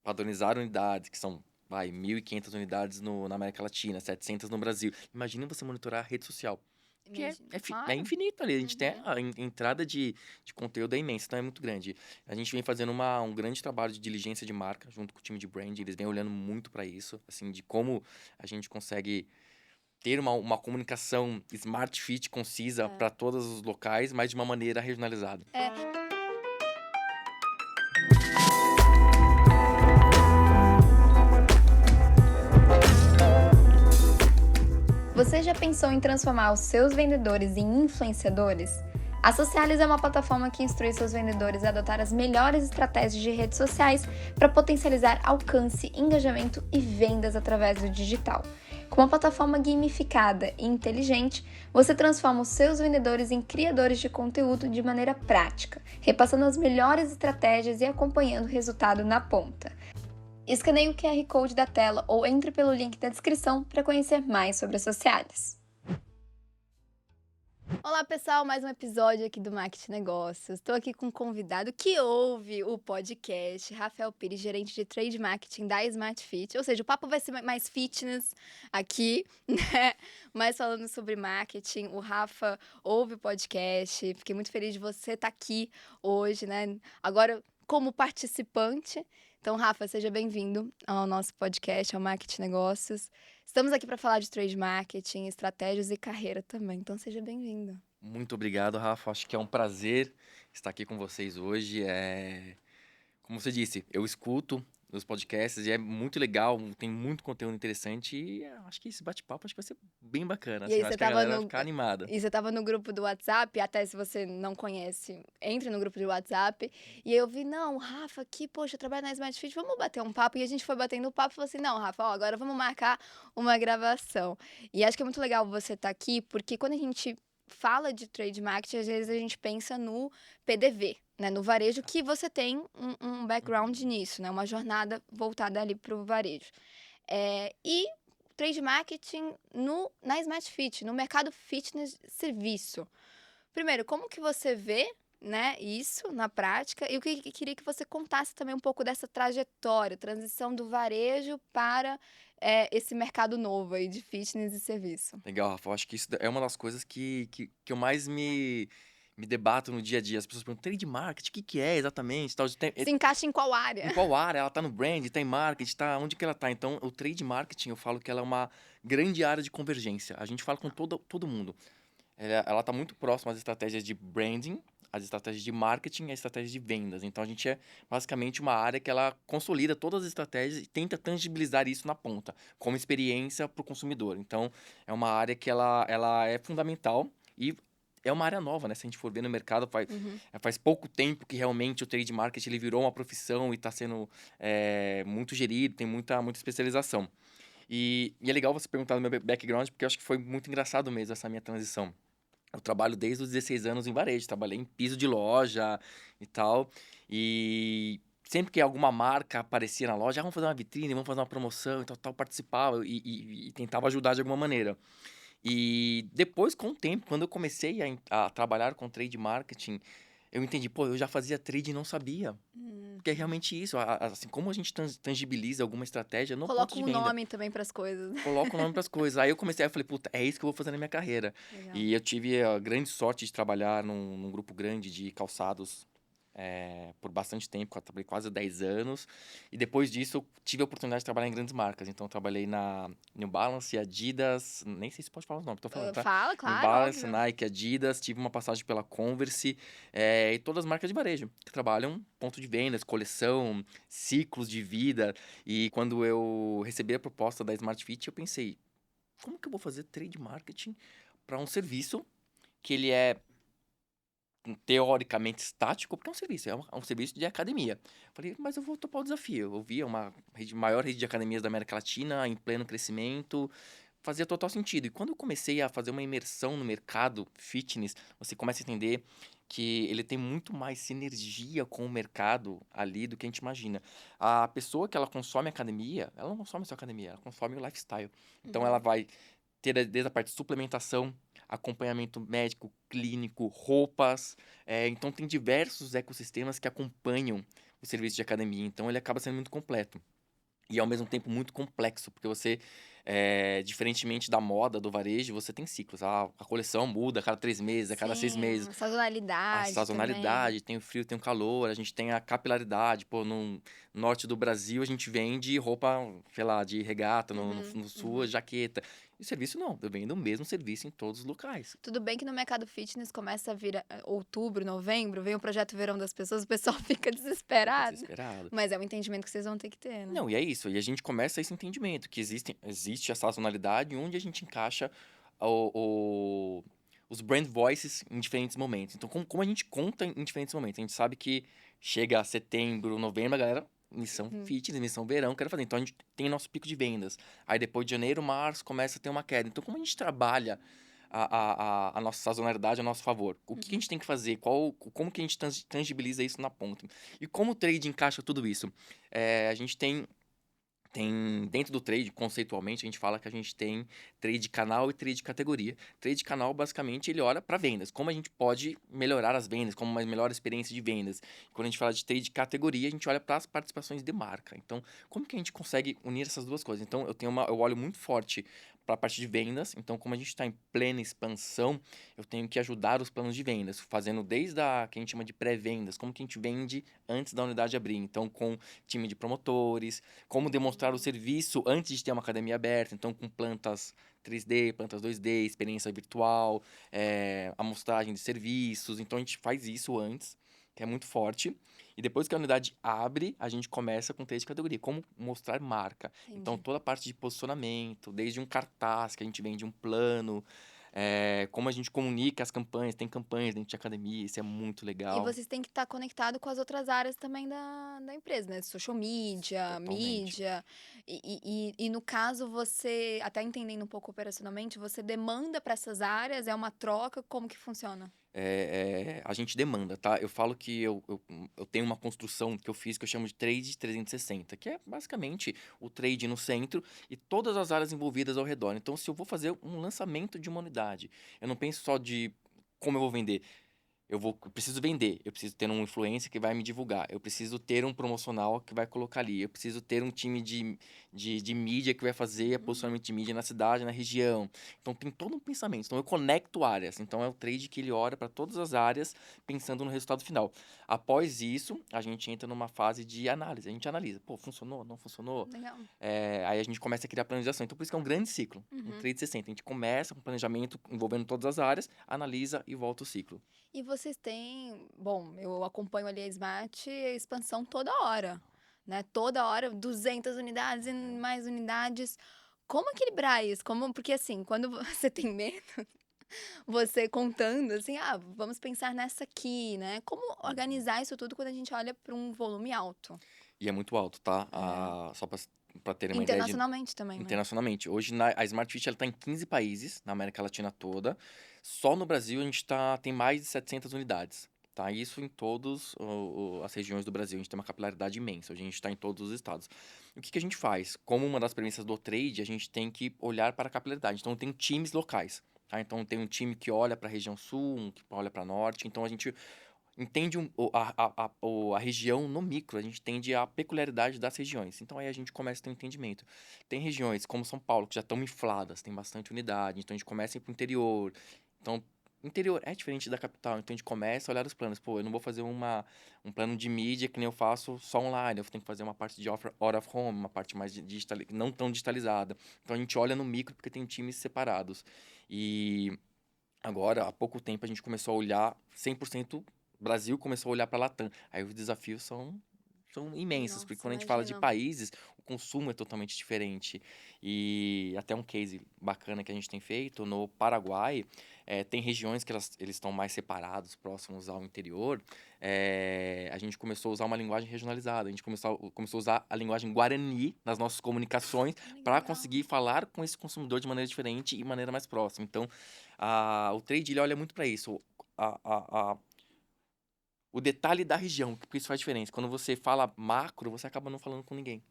padronizar unidades, que são, 1.500 unidades na América Latina, 700 no Brasil. Imagina você monitorar a rede social. Que Imagina, é claro. infinito ali. A gente tem Uhum. a entrada de conteúdo é imensa, então é muito grande. A gente vem fazendo um grande trabalho de diligência de marca junto com o time de branding. Eles vêm olhando muito para isso, assim, de como a gente consegue ter uma comunicação smart fit, concisa É. para todos os locais, mas de uma maneira regionalizada. É. Você já pensou em transformar os seus vendedores em influenciadores? A Socialis é uma plataforma que instrui seus vendedores a adotar as melhores estratégias de redes sociais para potencializar alcance, engajamento e vendas através do digital. Com uma plataforma gamificada e inteligente, você transforma os seus vendedores em criadores de conteúdo de maneira prática, repassando as melhores estratégias e acompanhando o resultado na ponta. Escaneie o QR Code da tela ou entre pelo link da descrição para conhecer mais sobre a Socialis. Olá pessoal, mais um episódio aqui do Marketing Negócios. Estou aqui com um convidado que ouve o podcast, Rafael Pires, gerente de Trade Marketing da Smart Fit. Ou seja, o papo vai ser mais fitness aqui, né? Mais falando sobre marketing. O Rafa ouve o podcast. Fiquei muito feliz de você estar aqui hoje, né? Agora como participante. Então, Rafa, seja bem-vindo ao nosso podcast, ao Marketing Negócios. Estamos aqui para falar de trade marketing, estratégias e carreira também, então seja bem-vindo. Muito obrigado, Rafa. Acho que é um prazer estar aqui com vocês hoje. Como você disse, eu escuto os podcasts e é muito legal, tem muito conteúdo interessante e acho que esse bate-papo acho que vai ser bem bacana, E assim, aí eu você acho que a estava galera vai no ficar animada. e você estava no grupo do WhatsApp, até se você não conhece, entre no grupo de WhatsApp, e aí eu vi: "Não, Rafa aqui, poxa, trabalha na Smart Fit, vamos bater um papo", e a gente foi batendo papo e falou assim: "Não, Rafa, ó, agora vamos marcar uma gravação". E acho que é muito legal você estar aqui, porque quando a gente fala de trade marketing, às vezes a gente pensa no PDV, né, no varejo, que você tem um background Uhum. nisso, né, uma jornada voltada ali para o varejo. E trade marketing na Smart Fit, no mercado fitness serviço. Primeiro, como que você vê, né, isso na prática? E queria que você contasse também um pouco dessa trajetória, transição do varejo para esse mercado novo aí de fitness e serviço. Legal, Rafa. Eu acho que isso é uma das coisas que eu mais me debato no dia a dia. As pessoas perguntam, trade marketing, o que que é exatamente? Tal, Se encaixa em qual área? em qual área? Ela tá no brand, tá em marketing, tá onde que ela tá? Então, o trade marketing, eu falo que ela é uma grande área de convergência. A gente fala com todo mundo. Ela tá muito próxima às estratégias de branding, às estratégias de marketing e às estratégias de vendas. Então, a gente é basicamente uma área que ela consolida todas as estratégias e tenta tangibilizar isso na ponta, como experiência para o consumidor. Então, é uma área que ela é fundamental e é uma área nova, né? Se a gente for ver no mercado, Uhum. faz pouco tempo que realmente o trade marketing ele virou uma profissão e está sendo muito gerido, tem muita especialização. E é legal você perguntar do meu background, porque eu acho que foi muito engraçado mesmo essa minha transição. Eu trabalho desde os 16 anos em varejo, trabalhei em piso de loja e tal. E sempre que alguma marca aparecia na loja, vamos fazer uma vitrine, vamos fazer uma promoção e tal, participava e tentava ajudar de alguma maneira. E depois, com o tempo, quando eu comecei a trabalhar com trade marketing, eu entendi, pô, eu já fazia trade e não sabia. Porque é Uhum. realmente isso, assim, como a gente tangibiliza alguma estratégia no ponto Coloca de um venda. nome também para as coisas. Coloca o nome para as coisas. Aí eu falei, puta, é isso que eu vou fazer na minha carreira. Legal. E eu tive a grande sorte de trabalhar num grupo grande de calçados por bastante tempo, eu trabalhei quase 10 anos. E depois disso, eu tive a oportunidade de trabalhar em grandes marcas. Então, eu trabalhei na New Balance, Adidas, nem sei se pode falar os nomes, tô falando, tá? Fala, New claro, Balance, óbvio. Nike, Adidas, tive uma passagem pela Converse, e todas as marcas de varejo, que trabalham ponto de vendas, coleção, ciclos de vida. E quando eu recebi a proposta da Smart Fit, eu pensei, como que eu vou fazer trade marketing para um serviço que ele é teoricamente estático, porque é um serviço, é um serviço de academia. Falei, mas eu vou topar o desafio. Eu via uma maior rede de academias da América Latina, em pleno crescimento, fazia total sentido. E quando eu comecei a fazer uma imersão no mercado fitness, você começa a entender que ele tem muito mais sinergia com o mercado ali do que a gente imagina. A pessoa que ela consome academia, ela não consome só academia, ela consome o lifestyle. Então ela Uhum. vai ter desde a parte de suplementação, acompanhamento médico, clínico, roupas. Então tem diversos ecossistemas que acompanham o serviço de academia. Então, ele acaba sendo muito completo. E, ao mesmo tempo, muito complexo, porque você, diferentemente da moda, do varejo, você tem ciclos. A coleção muda a cada 3 meses, a cada 6 Sim, meses. a A sazonalidade também. sazonalidade, tem o frio, tem o calor, a gente tem a capilaridade. Pô, no norte do Brasil, a gente vende roupa, sei lá, de regata, Uhum, no sul, a uhum. jaqueta. E serviço não, eu vendo o mesmo serviço em todos os locais. Tudo bem que no mercado fitness começa a vir outubro, novembro, vem o projeto verão das pessoas, o pessoal fica Fica desesperado. desesperado. Mas é um entendimento que vocês vão ter que ter, né? Não, e é isso. E a gente começa esse entendimento, que existe a sazonalidade onde a gente encaixa os brand voices em diferentes momentos. Então, como a gente conta em diferentes momentos? A gente sabe que chega setembro, novembro, a galera, missão Uhum. fitness, missão verão, quero fazer. Então, a gente tem nosso pico de vendas. Aí, depois de janeiro, março, começa a ter uma queda. Então, como a gente trabalha a nossa sazonalidade a nosso favor? O que a Uhum. gente tem que fazer? Como que a gente tangibiliza isso na ponta? E como o trade encaixa tudo isso? A gente tem dentro do trade, conceitualmente, a gente fala que a gente tem trade canal e trade categoria. Trade canal, basicamente, ele olha para vendas, como a gente pode melhorar as vendas, como uma melhor experiência de vendas. Quando a gente fala de trade categoria, a gente olha para as participações de marca. Então, como que a gente consegue unir essas duas coisas? Então, eu olho muito forte para a parte de vendas. Então, como a gente está em plena expansão, eu tenho que ajudar os planos de vendas, fazendo desde a que a gente chama de pré-vendas, como que a gente vende antes da unidade abrir. Então, com time de promotores, como demonstrar o serviço antes de ter uma academia aberta, então com plantas 3D, plantas 2D, experiência virtual, amostragem de serviços. Então a gente faz isso antes, que é muito forte. E depois que a unidade abre, a gente começa com três categorias, como mostrar marca. Então Entendi. toda a parte de posicionamento, desde um cartaz que a gente vende um plano, como a gente comunica as campanhas, tem campanhas dentro de academia, isso é muito E legal. vocês têm que estar conectado com as outras áreas também da empresa, né? Social media, Totalmente. mídia. E no caso, você, até entendendo um pouco operacionalmente, você demanda para essas áreas, é uma troca, como que funciona? A gente demanda, tá? Eu falo que eu tenho uma construção que eu fiz que eu chamo de trade 360, que é basicamente o trade no centro e todas as áreas envolvidas ao redor. Então, se eu vou fazer um lançamento de uma unidade, eu não penso só de como eu vou vender. Eu preciso vender, eu preciso ter um influencer que vai me divulgar, eu preciso ter um promocional que vai colocar ali, eu preciso ter um time de mídia que vai fazer posicionamento de mídia na cidade, na região. Então tem todo um pensamento. Então eu conecto áreas. Então é o trade que ele olha para todas as áreas pensando no resultado final. Após isso, a gente entra numa fase de análise. A gente analisa, pô, funcionou, não funcionou? Legal. Aí a gente começa a criar planejação. Então por isso que é um grande ciclo, um Uhum. trade 60. A gente começa com planejamento envolvendo todas as áreas, analisa e volta o ciclo. E vocês têm, bom, eu acompanho ali a Smart, a expansão toda hora, né? Toda hora, 200 unidades e mais unidades. Como equilibrar isso? Porque assim, quando você tem medo, você contando assim, vamos pensar nessa aqui, né? Como Uhum. organizar isso tudo quando a gente olha para um volume alto? E é muito alto, tá? É. Só para terem uma ideia de Internacionalmente também, né? internacionalmente. Hoje a Smart Fit ela tá em 15 países, na América Latina toda. Só no Brasil a gente tem mais de 700 unidades. Tá? Isso em todas as regiões do Brasil. A gente tem uma capilaridade imensa. A gente está em todos os estados. E o que a gente faz? Como uma das premissas do trade, a gente tem que olhar para a capilaridade. Então, tem times locais. Tá? Então, tem um time que olha para a região sul, um que olha para norte. Então, a gente entende a região no micro, a gente entende a peculiaridade das regiões. Então aí a gente começa a ter um entendimento. Tem regiões como São Paulo que já estão infladas, tem bastante unidade, então a gente começa a ir para o interior. Então, interior é diferente da capital, então a gente começa a olhar os planos. Pô, eu não vou fazer um plano de mídia que nem eu faço só online, eu tenho que fazer uma parte de out of home, uma parte mais digital, não tão digitalizada. Então a gente olha no micro porque tem times separados. E agora, há pouco tempo, a gente começou a olhar 100% Brasil, começou a olhar para a Latam. Aí os desafios são imensos, porque Nossa, quando a gente fala de imagina. países, o consumo é totalmente diferente. E até um case bacana que a gente tem feito, no Paraguai, tem regiões que eles estão mais separados, próximos ao interior. A gente começou a usar uma linguagem regionalizada, a gente começou a usar a linguagem Guarani nas nossas comunicações para Legal. conseguir falar com esse consumidor de maneira diferente e maneira mais próxima. Então, o trade ele olha muito para isso. O detalhe da região, porque isso faz diferença. Quando você fala macro, você acaba não falando com ninguém.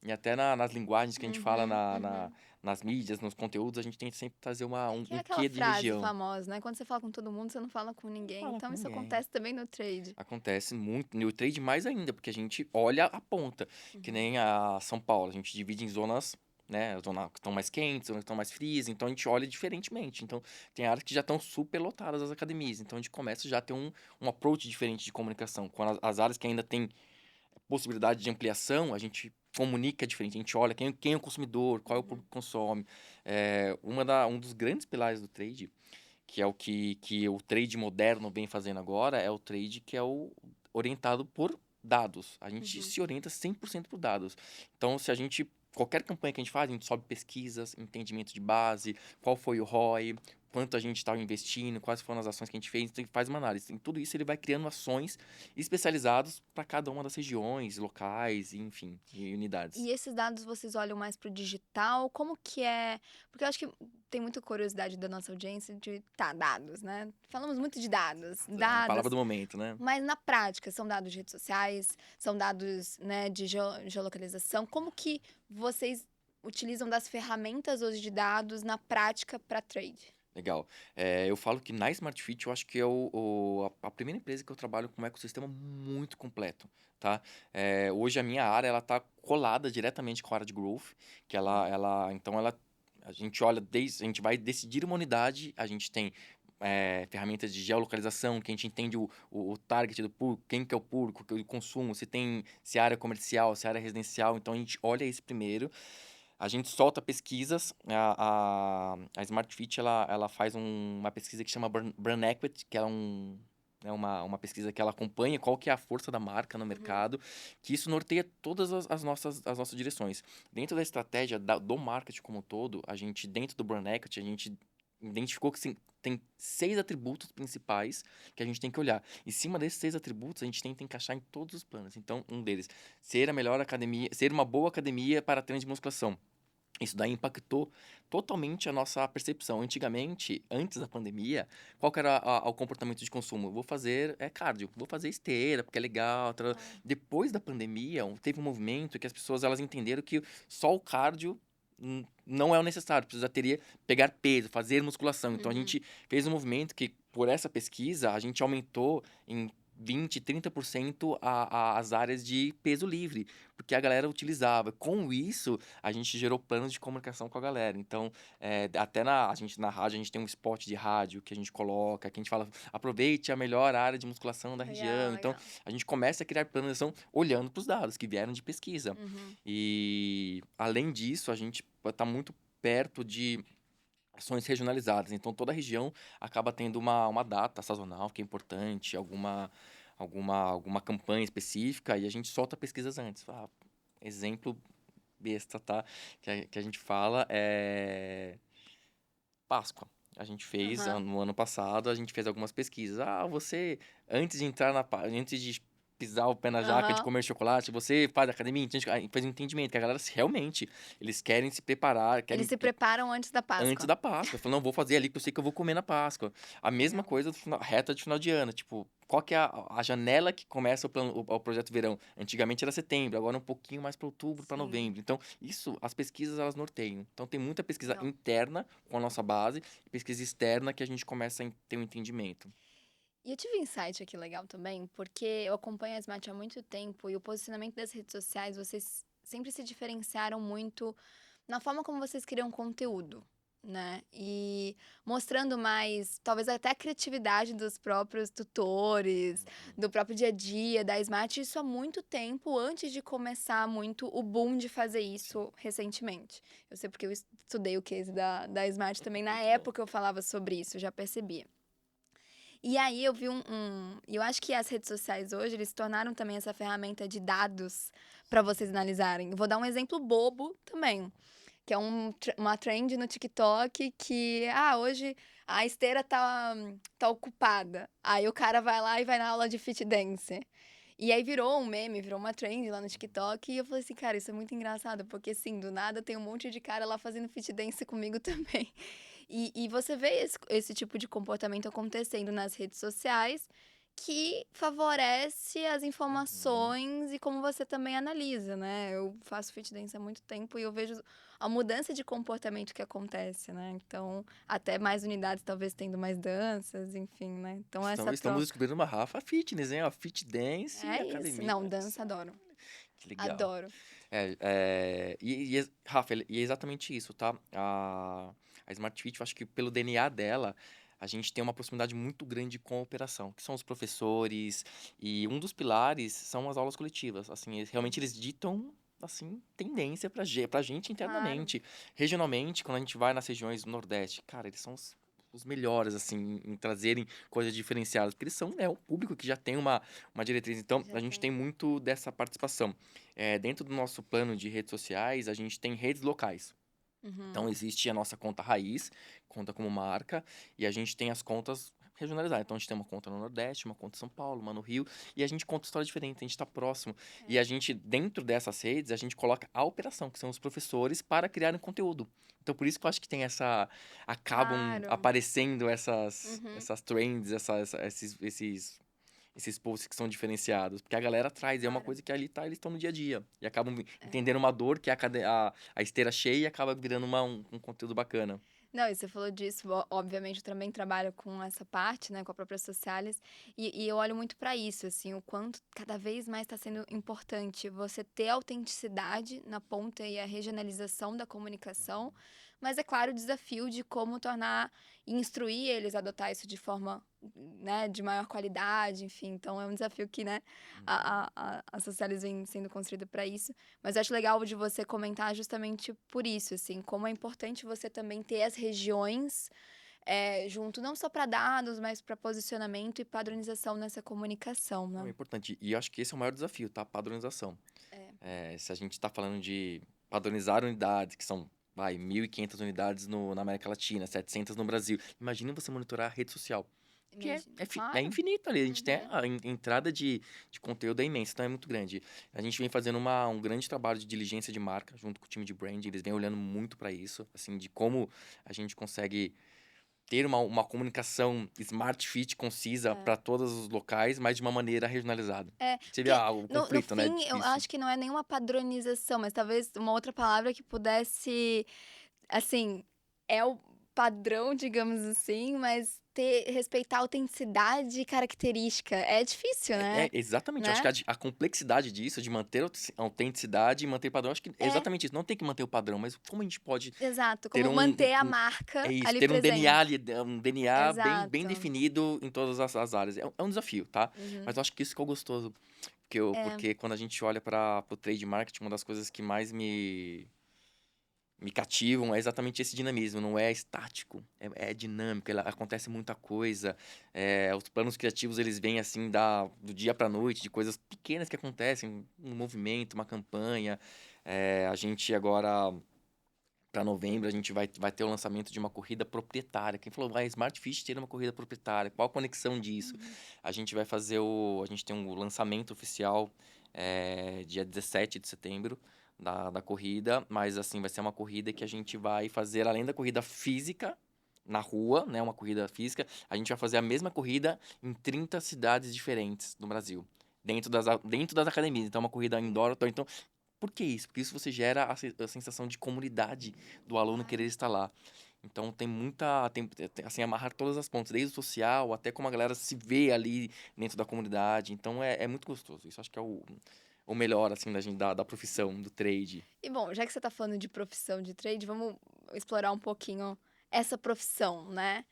E até nas linguagens que a gente fala Uhum, uhum. nas mídias, nos conteúdos, a gente tenta sempre trazer Que é um aquela quê de frase região. famosa, né? Quando você fala com todo mundo, você não fala com Não ninguém. fala Então com isso ninguém. acontece também no trade. Acontece muito. No trade mais ainda, porque a gente olha a ponta. Que Uhum. nem a São Paulo. A gente divide em zonas, né? Zonas que estão mais quentes, zonas que estão mais frias. Então a gente olha diferentemente. Então tem áreas que já estão super lotadas as academias. Então a gente começa já a ter um approach diferente de comunicação. Quando as áreas que ainda têm possibilidade de ampliação, a gente comunica diferente. A gente olha quem é o consumidor, qual é o Uhum. público que consome. Um dos grandes pilares do trade que é o que o trade moderno vem fazendo agora, é o trade que é o orientado por dados. A gente Uhum. se orienta 100% por dados. Então, se a gente qualquer campanha que a gente faz, a gente sobe pesquisas, entendimento de base, qual foi o ROI, quanto a gente estava investindo, quais foram as ações que a gente fez, então ele faz uma análise. Em tudo isso ele vai criando ações especializadas para cada uma das regiões, locais, enfim, e unidades. E esses dados vocês olham mais pro digital? Como que é? Porque eu acho que tem muita curiosidade da nossa audiência de, tá, dados, né? Falamos muito de dados, É a palavra dados, do momento, né? mas na prática são dados de redes sociais, são dados, né, de geolocalização. Como que vocês utilizam das ferramentas hoje de dados na prática para trade? Legal. Eu falo que na Smart Fit eu acho que é a primeira empresa que eu trabalho com um ecossistema muito completo, tá? Hoje a minha área, ela tá colada diretamente com a área de Growth, que a gente olha a gente vai decidir uma unidade, a gente tem ferramentas de geolocalização, que a gente entende o target do público, quem que é o público, o consumo, se é área comercial, se é área residencial, então a gente olha isso primeiro. A gente solta pesquisas, a Smart Fit, ela faz uma pesquisa que chama Brand Equity, que é uma pesquisa que ela acompanha qual que é a força da marca no Uhum. mercado, que isso norteia todas as nossas direções. Dentro da estratégia do marketing como um todo, a gente, dentro do Brand Equity, a gente identificou que tem 6 atributos principais que a gente tem que olhar. Em cima desses 6 atributos, a gente tenta encaixar em todos os planos. Então, um deles, ser a melhor academia, ser uma boa academia para treinos de musculação. Isso daí impactou totalmente a nossa percepção. Antigamente, antes da pandemia, qual que era o comportamento de consumo? Vou fazer cardio, vou fazer esteira, porque é legal. Claro. Depois da pandemia, teve um movimento que as pessoas elas entenderam que só o cardio não é o necessário, teria pegar peso, fazer musculação. Então a Uhum. gente fez um movimento que, por essa pesquisa, a gente aumentou em 20, 30% as áreas de peso livre, porque a galera utilizava. Com isso, a gente gerou planos de comunicação com a galera. Então, até a gente na rádio, a gente tem um spot de rádio que a gente coloca, que a gente fala, aproveite a melhor área de musculação da Legal, região. Então, legal. a gente começa a criar planos de ação olhando para os dados que vieram de pesquisa. Uhum. E, além disso, a gente está muito perto de ações regionalizadas. Então, toda região acaba tendo uma data sazonal que é importante, alguma campanha específica, e a gente solta pesquisas antes. Exemplo besta, tá? Que a gente fala é Páscoa. A gente fez, Aham. no ano passado, a gente fez algumas pesquisas. Você, antes de entrar antes de pisar o pé na jaca, de Aham. comer chocolate, você faz academia? Então, a gente faz um entendimento que a galera, realmente, eles querem se preparar, Eles querem se preparam antes da antes Páscoa. da Páscoa. Falou, não, vou fazer ali que eu sei que eu vou comer na Páscoa. A mesma Legal. coisa reta de final de ano. Tipo, qual que é a janela que começa o projeto verão? Antigamente era setembro, agora é um pouquinho mais para outubro, para Sim, novembro. Então, isso, as pesquisas, elas norteiam. Então, tem muita pesquisa legal. interna com a nossa base e pesquisa externa que a gente começa a ter um entendimento. E eu tive um insight aqui legal também, porque eu acompanho a Smart há muito tempo e o posicionamento das redes sociais, vocês sempre se diferenciaram muito na forma como vocês criam conteúdo, né? E mostrando mais, talvez até a criatividade dos próprios tutores, do próprio dia a dia da Smart, isso há muito tempo, antes de começar muito o boom de fazer isso recentemente. Eu sei porque eu estudei o case da Smart também, na Muito bom. época eu falava sobre isso, já percebia. E aí eu vi e eu acho que as redes sociais hoje, eles se tornaram também essa ferramenta de dados para vocês analisarem. Eu vou dar um exemplo bobo também, que é uma trend no TikTok que, hoje a esteira tá ocupada. Aí o cara vai lá e vai na aula de fit dance. E aí virou um meme, virou uma trend lá no TikTok. E eu falei assim, cara, isso é muito engraçado, porque assim, do nada tem um monte de cara lá fazendo fit dance comigo também. E você vê esse tipo de comportamento acontecendo nas redes sociais, que favorece as Uhum. informações e como você também analisa, né. Eu faço fit dance há muito tempo e eu vejo a mudança de comportamento que acontece, né. Então, até mais unidades talvez tendo mais danças, enfim, né. Então essa Estamos troca descobrindo uma Rafa Fitness, hein, ó, fit dance e é isso. academia. Não, dança adoro, Que legal. adoro. Rafa, e é exatamente isso, tá? A Smart Fit, eu acho que pelo DNA dela, a gente tem uma proximidade muito grande com a operação, que são os professores, e um dos pilares são as aulas coletivas. Assim, realmente eles ditam, assim, tendência pra gente Claro, internamente. Regionalmente, quando a gente vai nas regiões do Nordeste, cara, eles são os melhores, assim, em trazerem coisas diferenciadas, porque eles são, né, o público que já tem uma diretriz. Então, já a gente tem tem. muito dessa participação. Dentro do nosso plano de redes sociais, a gente tem redes locais. Então, Uhum. existe a nossa conta raiz, conta como marca, e a gente tem as contas regionalizadas. Então, a gente tem uma conta no Nordeste, uma conta em São Paulo, uma no Rio, e a gente conta história diferente, a gente está próximo. E É. a gente, dentro dessas redes, a gente coloca a operação, que são os professores, para criarem conteúdo. Então, por isso que eu acho que tem essa. Acabam Claro. aparecendo Uhum. essas trends, esses posts que são diferenciados. Porque a galera traz, é uma Claro. coisa que ali tá, eles estão no dia a dia. E acabam É. entendendo uma dor, que é a esteira cheia, e acaba virando um conteúdo bacana. Não, e você falou disso, obviamente eu também trabalho com essa parte, né, com a própria Socialis, e eu olho muito para isso, assim, o quanto cada vez mais está sendo importante você ter autenticidade na ponta e a regionalização da comunicação, mas é claro o desafio de como tornar e instruir eles a adotar isso de forma, né, de maior qualidade, enfim, então é um desafio que, né, Uhum. a Socialis vem sendo construída para isso. Mas eu acho legal de você comentar justamente por isso, assim, como é importante você também ter as regiões, junto, não só para dados, mas para posicionamento e padronização nessa comunicação, Não, é né. importante. E eu acho que esse é o maior desafio, tá? Padronização. É. Se a gente está falando de padronizar unidades, que são, vai, 1.500 unidades na América Latina, 700 no Brasil. Imagina você monitorar a rede social. Que Imagina. é Claro. infinito ali. A gente tem Uhum. a entrada de conteúdo é imensa, então é muito grande. A gente vem fazendo um grande trabalho de diligência de marca junto com o time de branding. Eles vêm olhando muito para isso, assim, de como a gente consegue ter uma comunicação smart fit concisa É. para todos os locais, mas de uma maneira regionalizada. É, Você vê porque o no conflito, né? fim eu Difícil. acho que não é nenhuma padronização, mas talvez uma outra palavra que pudesse, assim, é o padrão, digamos assim, mas respeitar a autenticidade e característica. É difícil, né, Exatamente. Eu acho que né? a complexidade disso, de manter a autenticidade e manter padrão, acho que é É. exatamente isso. Não tem que manter o padrão, mas como a gente pode Exato, ter como manter a marca é isso, ali ter um DNA presente. ali, um DNA bem Exato. definido em todas as áreas. É um desafio, tá? Mas Uhum. eu acho que isso que é o gostoso. É, Porque quando a gente olha para o trade marketing, uma das coisas que mais me cativam é exatamente esse dinamismo, não é estático, é dinâmico, acontece muita coisa. Os planos criativos, eles vêm assim do dia para noite, de coisas pequenas que acontecem, um movimento, uma campanha. A gente agora, para novembro, a gente vai ter o lançamento de uma corrida proprietária. Quem falou, vai, Smart Fish ter uma corrida proprietária, qual a conexão disso? uhum. A gente vai fazer a gente tem um lançamento oficial dia 17 de setembro da corrida, mas assim, vai ser uma corrida que a gente vai fazer, além da corrida física, na rua, né, uma corrida física, a gente vai fazer a mesma corrida em 30 cidades diferentes no Brasil. Dentro das academias. Então, uma corrida indoor. Então, por que isso? Porque isso você gera a sensação de comunidade do aluno querer Claro. estar lá. Então tem muita. Assim, amarrar todas as pontas, desde o social até como a galera se vê ali dentro da comunidade. Então é muito gostoso. Isso acho que é o melhor, assim, da profissão, do trade. E bom, já que você está falando de profissão de trade, vamos explorar um pouquinho essa profissão, né.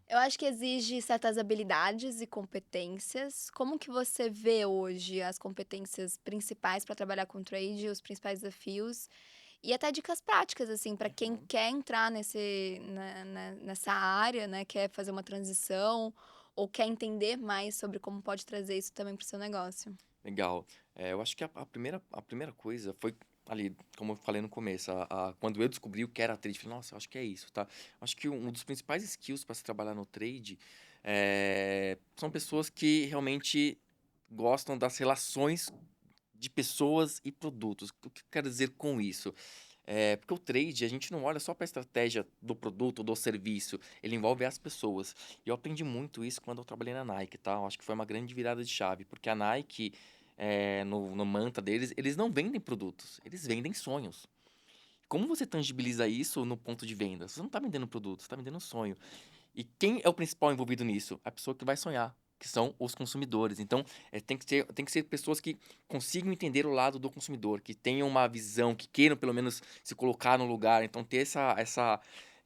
Eu acho que exige certas habilidades e competências. Como que você vê hoje as competências principais para trabalhar com trade, os principais desafios? E até dicas práticas, assim, para quem Uhum. quer entrar nessa área, né, quer fazer uma transição ou quer entender mais sobre como pode trazer isso também para o seu negócio. Legal. Eu acho que a primeira coisa foi ali, como eu falei no começo, quando eu descobri o que era trade, falei, nossa, eu acho que é isso, tá? Acho que um dos principais skills para se trabalhar no trade são pessoas que realmente gostam das relações de pessoas e produtos. O que eu quero dizer com isso? Porque o trade, a gente não olha só para a estratégia do produto, do serviço, ele envolve as pessoas. E eu aprendi muito isso quando eu trabalhei na Nike, tá? Eu acho que foi uma grande virada de chave, porque a Nike, no mantra deles, eles não vendem produtos, eles vendem sonhos. Como você tangibiliza isso no ponto de venda? Você não está vendendo produto, você está vendendo um sonho. E quem é o principal envolvido nisso? A pessoa que vai sonhar, que são os consumidores. Então, tem que ser pessoas que consigam entender o lado do consumidor, que tenham uma visão, que queiram pelo menos se colocar no lugar. Então, ter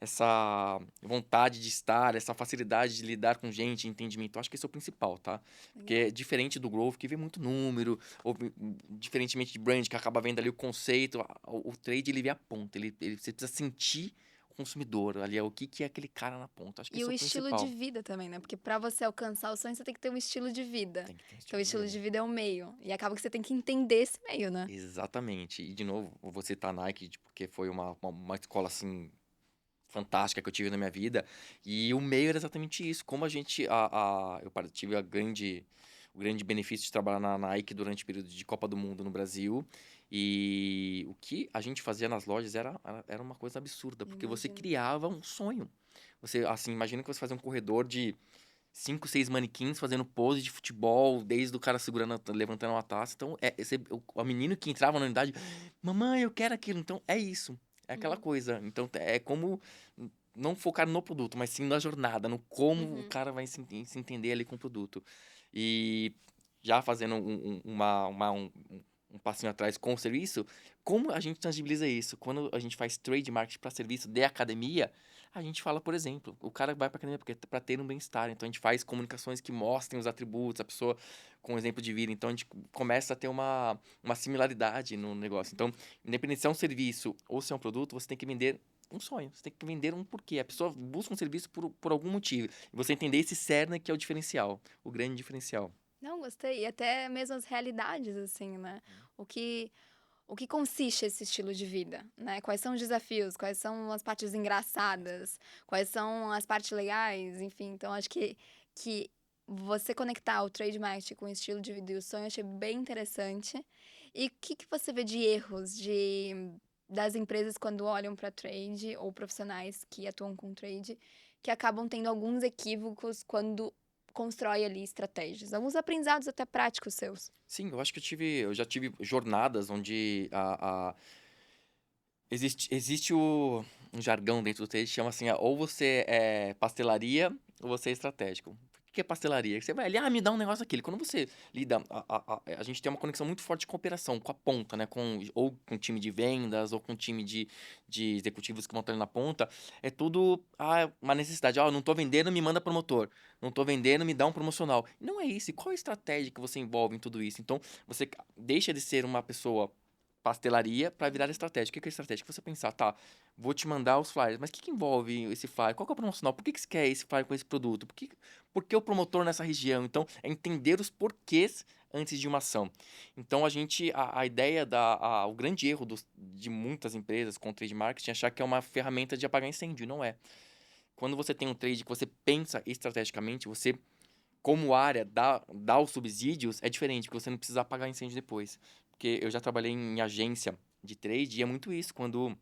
essa vontade de estar, essa facilidade de lidar com gente, entendimento. Eu acho que esse é o principal, tá? Porque Legal. é diferente do growth, que vê muito número, ou diferentemente de brand, que acaba vendo ali o conceito, o trade, ele vê a ponta. Você precisa sentir o consumidor ali, é o que é aquele cara na ponta. Acho que E esse o é o estilo de principal. vida também, né? Porque para você alcançar o sonho, você tem que ter um estilo de vida. Tem que ter um Então, o estilo de estilo de vida. vida é o meio. E acaba que você tem que entender esse meio, né? Exatamente. E, de novo, eu vou citar a Nike, porque foi uma escola, assim, fantástica que eu tive na minha vida. E o meio era exatamente isso. Como a gente... tive o grande benefício de trabalhar na Nike durante o período de Copa do Mundo no Brasil. E o que a gente fazia nas lojas era uma coisa absurda, Eu porque você imagino. criava um sonho. Você, assim, imagina que você fazia um corredor de 5, 6 manequins fazendo pose de futebol, desde o cara segurando, levantando uma taça. Então, o menino que entrava na unidade, mamãe, eu quero aquilo. Então, é isso. É aquela Uhum. coisa. Então, é como não focar no produto, mas sim na jornada, no como o Uhum. cara vai se entender ali com o produto. E já fazendo um passinho atrás com o serviço, como a gente tangibiliza isso? Quando a gente faz trade marketing para serviço de academia, a gente fala, por exemplo, o cara vai para academia porque para ter um bem-estar. Então a gente faz comunicações que mostrem os atributos, a pessoa com exemplo de vida. Então a gente começa a ter uma similaridade no negócio. Então, independente se é um serviço ou se é um produto, você tem que vender um sonho, você tem que vender um porquê. A pessoa busca um serviço por algum motivo. E você entender esse cerne que é o diferencial, o grande diferencial. Não, gostei. E até mesmo as realidades, assim, né? O que, o que consiste esse estilo de vida, né? Quais são os desafios, quais são as partes engraçadas, quais são as partes legais, enfim. Então, acho que você conectar o trade marketing com o estilo de vida e o sonho, eu achei bem interessante. E o que você vê de erros das empresas quando olham para trade ou profissionais que atuam com trade, que acabam tendo alguns equívocos quando constrói ali estratégias? Alguns aprendizados até práticos seus. Sim, eu acho que eu já tive jornadas onde existe um jargão dentro do texto que chama assim, ou você é pastelaria ou você é estratégico. O que é pastelaria? Você vai ali, me dá um negócio aquele. Quando você lida, a gente tem uma conexão muito forte de cooperação com a ponta, né? Ou com o time de vendas, ou com o time de executivos que vão estar ali na ponta. É tudo uma necessidade. Não tô vendendo, me manda promotor. Não tô vendendo, me dá um promocional. Não é isso. E qual a estratégia que você envolve em tudo isso? Então, você deixa de ser uma pessoa pastelaria para virar estratégia. O que é estratégia? Que você pensar, tá, vou te mandar os flyers, mas o que envolve esse flyer? Qual que é o promocional? Por que você quer esse flyer com esse produto? Por que o promotor nessa região? Então, é entender os porquês antes de uma ação. Então, a ideia o grande erro de muitas empresas com trade marketing é achar que é uma ferramenta de apagar incêndio, não é. Quando você tem um trade que você pensa estrategicamente, você como área dá os subsídios, é diferente, porque você não precisa apagar incêndio depois. Porque eu já trabalhei em agência de trade e é muito isso, quando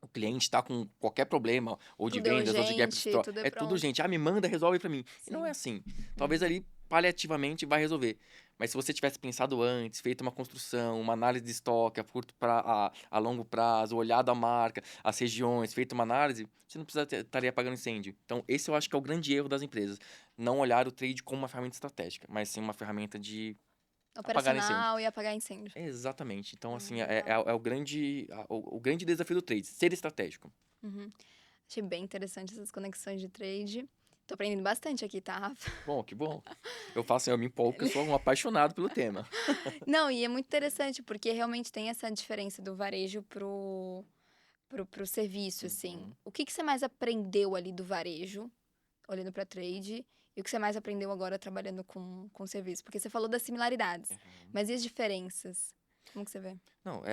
o cliente está com qualquer problema, ou de Tudo é vendas, ou de gap urgente, store, tudo é é tudo pronto. gente, me manda, resolve para mim. E não é Sim. assim. Talvez Uhum. ali, paliativamente, vai resolver. Mas se você tivesse pensado antes, feito uma construção, uma análise de estoque a longo prazo, olhado a marca, as regiões, feito uma análise, você não estaria apagando incêndio. Então, esse eu acho que é o grande erro das empresas. Não olhar o trade como uma ferramenta estratégica, mas sim uma ferramenta de apagar incêndio. Operacional e apagar incêndio. Exatamente. Então, assim, Legal. o grande desafio do trade, ser estratégico. Uhum. Achei bem interessante essas conexões de trade. Tô aprendendo bastante aqui, tá, Rafa? Bom, que bom. Eu me empolgo, porque eu sou um apaixonado pelo tema. Não, e é muito interessante, porque realmente tem essa diferença do varejo pro serviço, assim. Uhum, O que você mais aprendeu ali do varejo, olhando pra trade, e o que você mais aprendeu agora trabalhando com serviço? Porque você falou das similaridades, uhum. mas e as diferenças? Como que você vê? Não,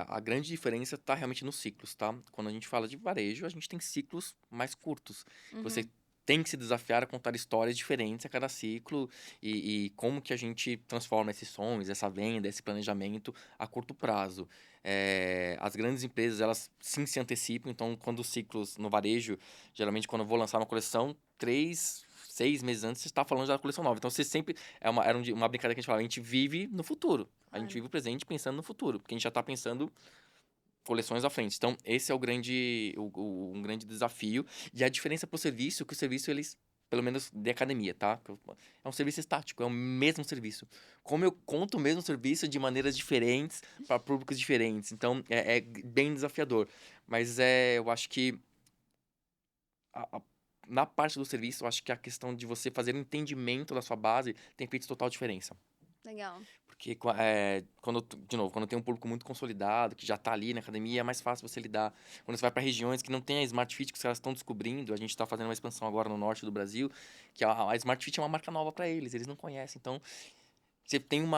a grande diferença está realmente nos ciclos, tá? Quando a gente fala de varejo, a gente tem ciclos mais curtos. Você Uhum. tem que se desafiar a contar histórias diferentes a cada ciclo e como que a gente transforma esses sonhos, essa venda, esse planejamento a curto prazo. As grandes empresas, elas sim se antecipam, então quando os ciclos no varejo, geralmente quando eu vou lançar uma coleção, 3, 6 meses antes você está falando já da coleção nova. Então você sempre, uma brincadeira que a gente fala, a gente vive no futuro. A gente Claro. vive o presente pensando no futuro, porque a gente já está pensando coleções à frente. Então, esse é um grande desafio. E a diferença pro serviço, que o serviço, eles, pelo menos de academia, tá? É um serviço estático, é o mesmo serviço. Como eu conto o mesmo serviço de maneiras diferentes, para públicos diferentes. Então, é bem desafiador. Mas eu acho que a- a- na parte do serviço, eu acho que a questão de você fazer um entendimento da sua base tem feito total diferença. Legal. Porque, de novo, quando tem um público muito consolidado, que já está ali na academia, é mais fácil você lidar. Quando você vai para regiões que não tem a Smart Fit, que os caras estão descobrindo, a gente está fazendo uma expansão agora no norte do Brasil, que a Smart Fit é uma marca nova para eles não conhecem. Então, você tem um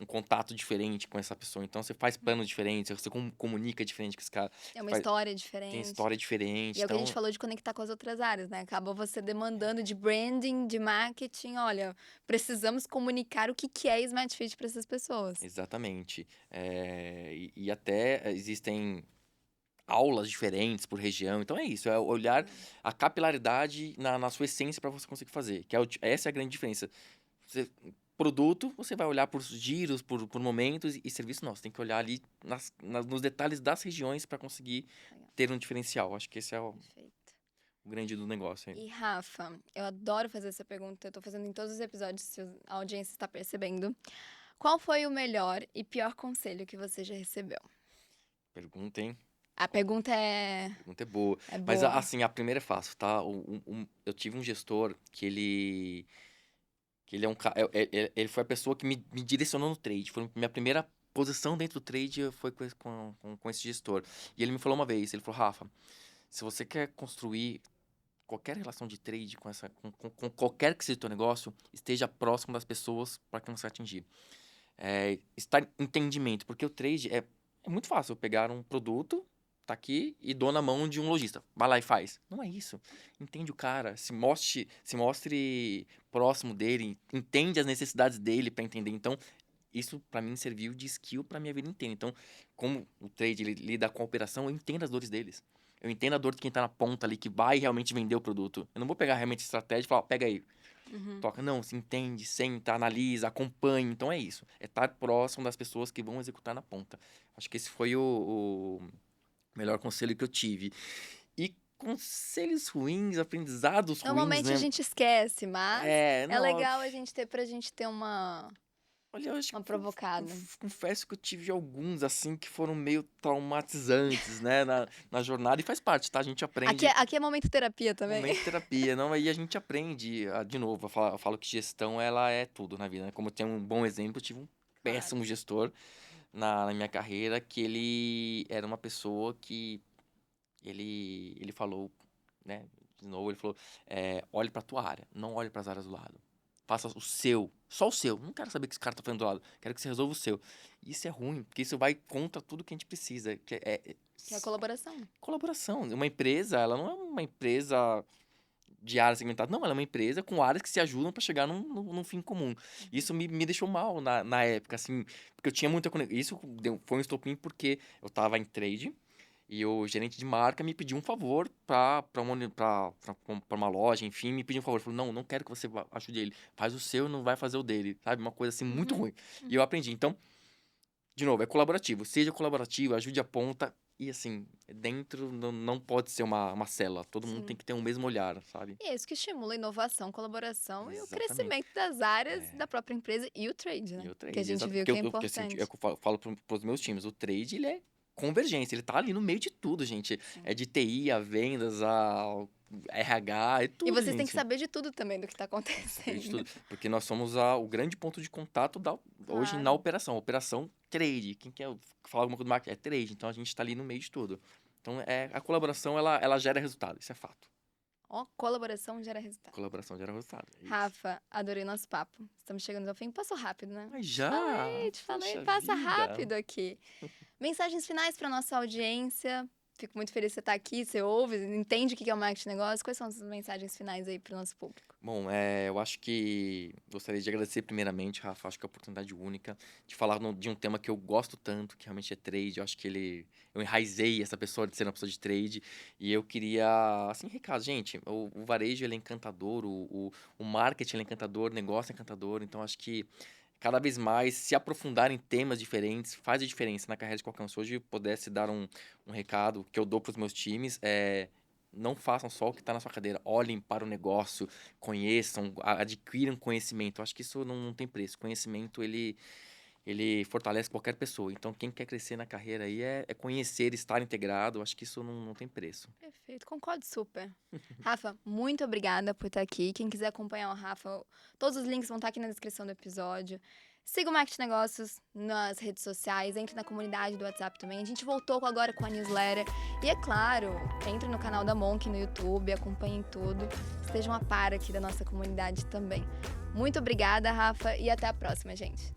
contato diferente com essa pessoa. Então, você faz planos diferentes, você comunica diferente com esse cara. É uma faz- história Tem diferente. história diferente. E é o que a gente Então, falou de conectar com as outras áreas, né? Acaba você demandando de branding, de marketing. Olha, precisamos comunicar o que que é Smart Fit para essas pessoas. exatamente. E até existem aulas diferentes por região. Então é isso, é olhar a capilaridade na sua essência para você conseguir fazer. Essa é a grande diferença. Produto, você vai olhar por giros, por momentos, e serviço não. Você tem que olhar ali nos detalhes das regiões para conseguir Legal. ter um diferencial. Acho que esse é o Perfeito. grande do negócio aí. E Rafa, eu adoro fazer essa pergunta, eu tô fazendo em todos os episódios, se a audiência está percebendo. Qual foi o melhor e pior conselho que você já recebeu? Pergunta, hein? A pergunta é, Pergunta é boa. é Mas, boa. assim, a primeira é fácil, tá? Eu tive um gestor que ele é um cara. Ele foi a pessoa que me direcionou no trade. Foi a minha primeira posição dentro do trade foi com esse gestor. E ele me falou uma vez, ele falou, Rafa, se você quer construir qualquer relação de trade com qualquer que seja o teu negócio, esteja próximo das pessoas para que você vai atingir. Estar em entendimento, porque o trade é muito fácil eu pegar um produto, tá aqui, e dou na mão de um lojista. Vai lá e faz. Não é isso. Entende o cara, se mostre próximo dele, entende as necessidades dele para entender. Então, isso para mim serviu de skill para minha vida inteira. Então, como o trade ele lida com a operação, eu entendo as dores deles. Eu entendo a dor de quem tá na ponta ali, que vai realmente vender o produto. Eu não vou pegar realmente estratégia e falar, ó, pega aí, Uhum. toca. Não, se entende, senta, analisa, acompanha. Então é isso. É estar próximo das pessoas que vão executar na ponta. Acho que esse foi o melhor conselho que eu tive. E conselhos ruins, aprendizados ruins, Normalmente a né? gente esquece, mas é Não, legal a gente ter pra gente ter uma olha, eu acho que provocada. confesso que eu tive alguns, assim, que foram meio traumatizantes, né, na jornada. E faz parte, tá? A gente aprende. Aqui é momento terapia também. Momento de terapia, não, aí a gente aprende, de novo, eu falo que gestão, ela é tudo na vida, né? Como eu tenho um bom exemplo, eu tive um péssimo gestor na minha carreira, que ele era uma pessoa que, ele falou, né, de novo, ele falou, olhe pra tua área, não olhe pras áreas do lado. Faça o seu, só o seu. Não quero saber o que esse cara tá fazendo do lado, quero que você resolva o seu. Isso é ruim, porque isso vai contra tudo que a gente precisa, Que é a colaboração. colaboração. Uma empresa, ela não é uma empresa de áreas segmentadas. Não, ela é uma empresa com áreas que se ajudam para chegar num fim comum. Isso me deixou mal na época, assim, porque eu tinha muita conexão. Isso foi um estopim porque eu tava em trade e o gerente de marca me pediu um favor para uma loja, enfim, me pediu um favor. Ele falou, não quero que você ajude ele. Faz o seu, não vai fazer o dele, sabe? Uma coisa assim muito ruim. E eu aprendi. Então, de novo, é colaborativo. Seja colaborativo, ajude a ponta. E assim, dentro não pode ser uma célula. Todo mundo Sim. tem que ter o mesmo olhar, sabe? E é isso que estimula a inovação, colaboração e o Exatamente. crescimento das áreas da própria empresa e o trade, né? E o trade, Que a gente exato. viu Porque que é porque, assim, importante. eu falo pros meus times, o trade, ele é convergência, ele tá ali no meio de tudo, gente. Sim. É de TI, a vendas, a RH, é tudo, E vocês têm que gente. saber de tudo também do que tá Saber acontecendo. de tudo. Porque nós somos o grande ponto de contato hoje Claro. na operação. Operação trade. Quem quer falar alguma coisa do marketing? É trade. Então a gente tá ali no meio de tudo. Então a colaboração, ela gera resultado. Isso é fato. Ó, colaboração gera resultado. Colaboração gera resultado. É isso. Rafa, adorei nosso papo. Estamos chegando ao fim. Passou rápido, né? Mas já? Te falei, Poxa passa vida. rápido aqui. Mensagens finais para nossa audiência. Fico muito feliz de você estar aqui, você ouve, entende o que é o marketing de negócio. Quais são as mensagens finais aí para o nosso público? Bom, eu acho que gostaria de agradecer primeiramente, Rafa, acho que é uma oportunidade única de falar de um tema que eu gosto tanto, que realmente é trade. Eu acho que eu enraizei essa pessoa de ser uma pessoa de trade e eu queria, assim, recado, gente, o varejo ele é encantador, o marketing ele é encantador, o negócio é encantador, então acho que cada vez mais se aprofundar em temas diferentes faz a diferença na carreira de qualquer um. Se hoje eu pudesse dar um recado que eu dou para os meus times, não façam só o que está na sua cadeira. Olhem para o negócio, conheçam, adquiram conhecimento. Eu acho que isso não tem preço. Conhecimento, ele fortalece qualquer pessoa. Então, quem quer crescer na carreira aí é conhecer, estar integrado. Eu acho que isso não tem preço. Perfeito, concordo super. Rafa, muito obrigada por estar aqui. Quem quiser acompanhar o Rafa, todos os links vão estar aqui na descrição do episódio. Siga o Marketing Negócios nas redes sociais, entre na comunidade do WhatsApp também. A gente voltou agora com a newsletter. E é claro, entre no canal da Monk no YouTube, acompanhem tudo. Estejam a par aqui da nossa comunidade também. Muito obrigada, Rafa, e até a próxima, gente.